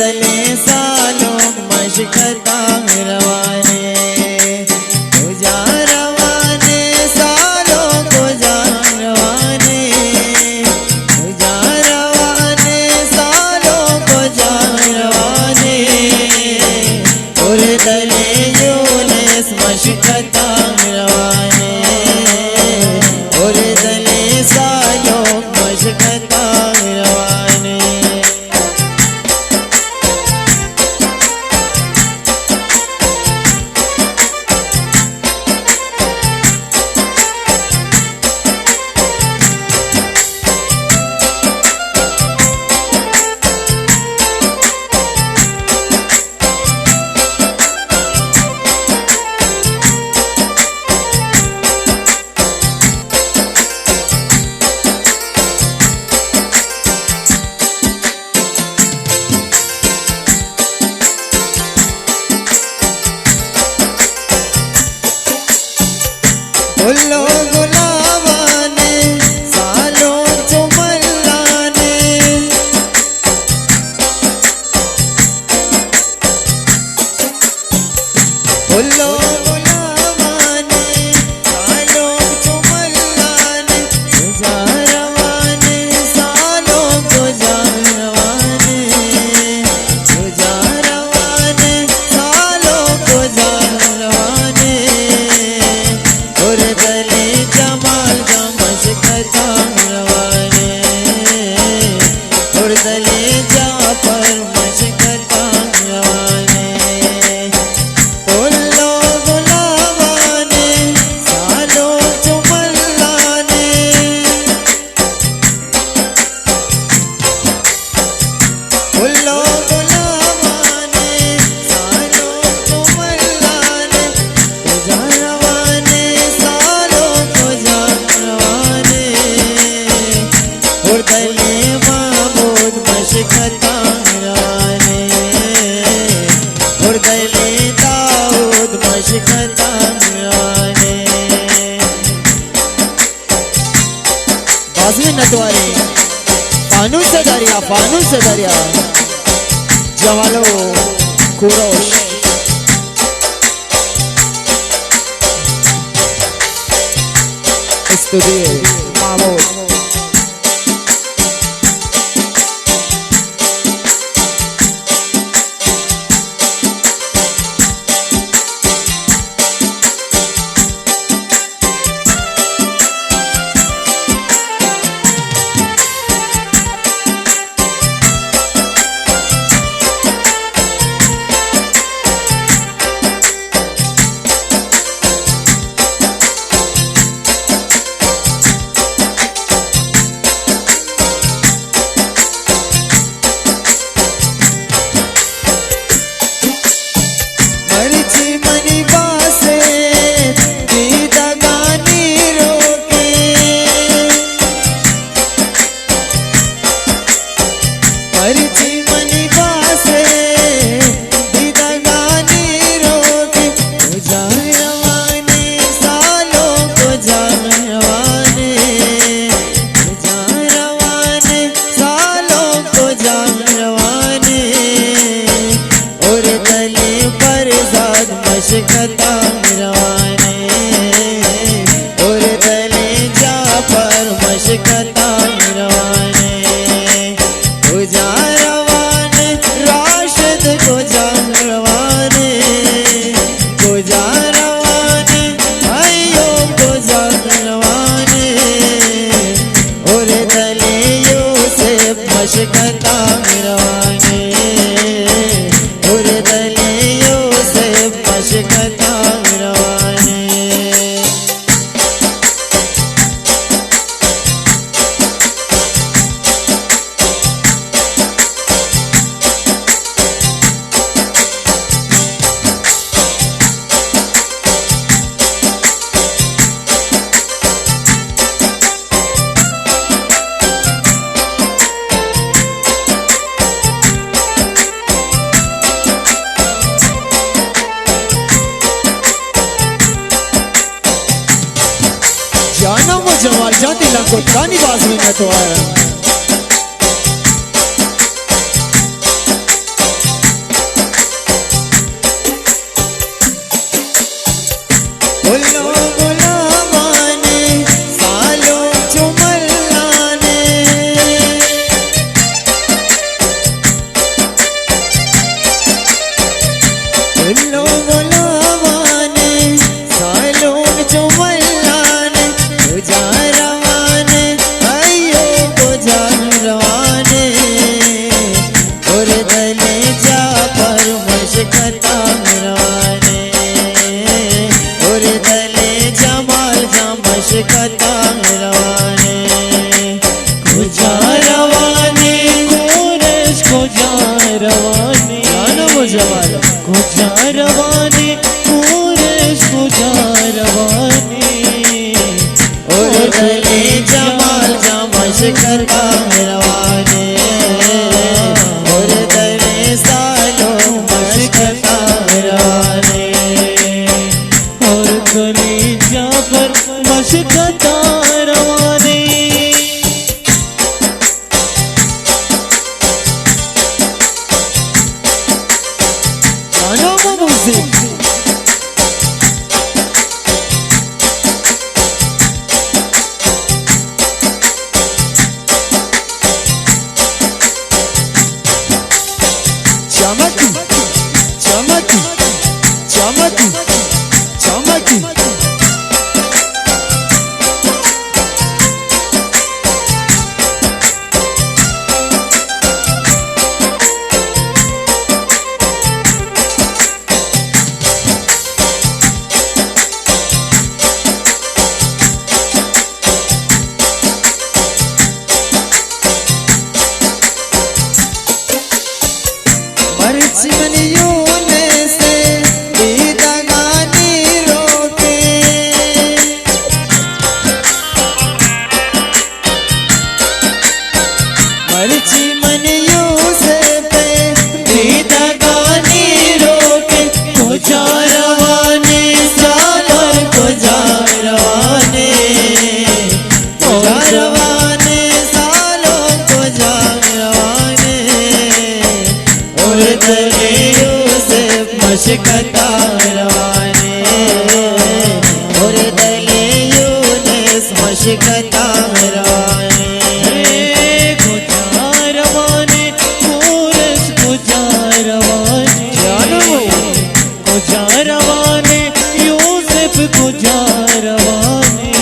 तले सालों मशकता रवाने को जा रवाने सालों को जा रवाने को जा रवाने सालों को जा रवाने और तले यूनुस मशकता रवाने और तले सालों मशकता रवाने। गुल्लो गुलाबाने सालों चुमलाने गुल्लो गुलाबाने सालों चुमलाने जा रवाने सालों को जा रवाने जा रवाने सालों को जा रवाने और तले जमाल का मशकता रवाने और तले जाफर मशकता रवाने गुल्लो गुलाबाने सालों चुमलाने गुल्लो गुलाबाने सालों चुमलाने को जा रवाने सालों को जा रवाने और तले महमूद मशकता रवाने और तले दाऊद मशकता रवाने। बाज़मी नतवारे फानूस से दरिया जवालो कुरोश Studio Mahmoud मशकता रवाने और तले जाफर मशकता रवाने को जा रवाने राशिद को जा रवाने को जा रवाने अय्यूब को जा रवाने और तले यूसुफ मशकता रवाने और तले यूसुफ मशकता रवाने। जाना वो जमाल जाती लंको तानी बाज़मी नतवारे रवाने जानम जवाल कुजा रवाने कुरेश कुजा रवाने और दले जमाल जमश करता रवाने और दले सालो मशकता रवाने और दले जाफर मशकता रवाने जानम मुझे चमकी चमकी चमकी चमकी मर्ची मनियों ने से दीदागानी रोके मर्ची मनियों से पे दीदागानी रोके कुजा रवाने सालों कुजा रवाने कुजा रवाने सालों कुजा रवाने और दले यूसुफ मशकता रवाने और दले यूनुस मशकता रवाने कुजा रवाने कुरेश कुजा रवाने कुजा रवाने यूसुफ कुजा रवाने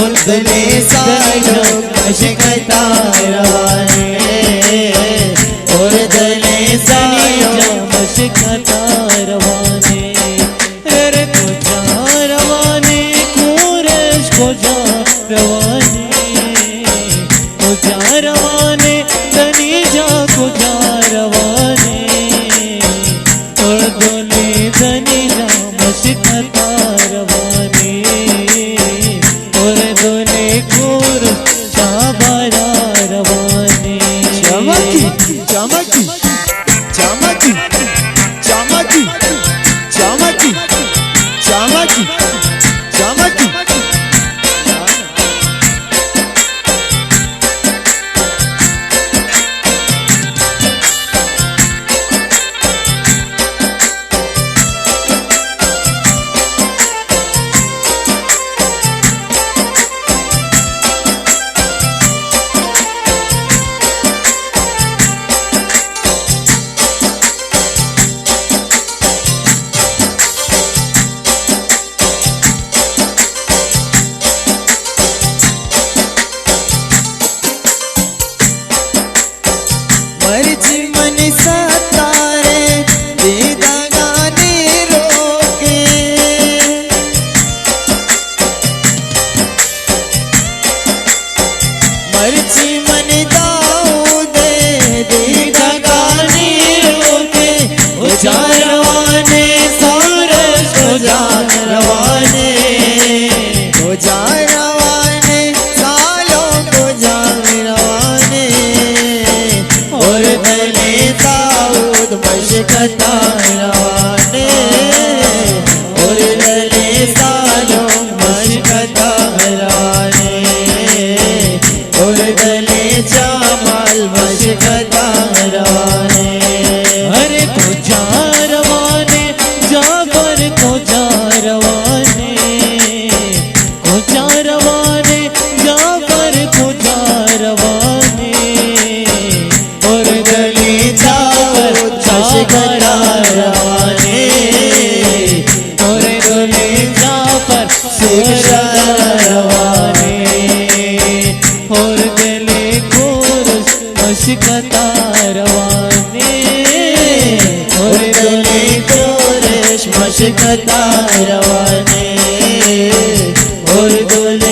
और दले सालो मशकता रवाने और दले सालो मशकता रवाने रे कुजा रवाने कुरेश कुजा रवाने कुजा रवाने दनीजा कुजा रवाने और दोले दनीजा मशकता रवाने और दोले कुरेश शाबारा रवाने चमकी चमकी चमकी चमकी चमकी चमकी चमकी मर्जी मन सतारे दीदागानी रोके मर्जी मन दाऊदे दीदागानी रोके कुजा रवाने सारस कुजा रवाने कुजा रवाने सालों कुजा रवाने और दले दाऊद मशकता रवाने और दले सालों मशकता रवाने और दले जमाल मशकता रवाने अरे कुजा रवाने जाफर कुजा रवाने कुजा रवाने जाफर कुजा रवाने और दले जाफर शाबारा रवाने और दले जाफर शाबारा रवाने और दले कुरेश मशकता रवाने और दले कुरेश मशकता रवाने और दले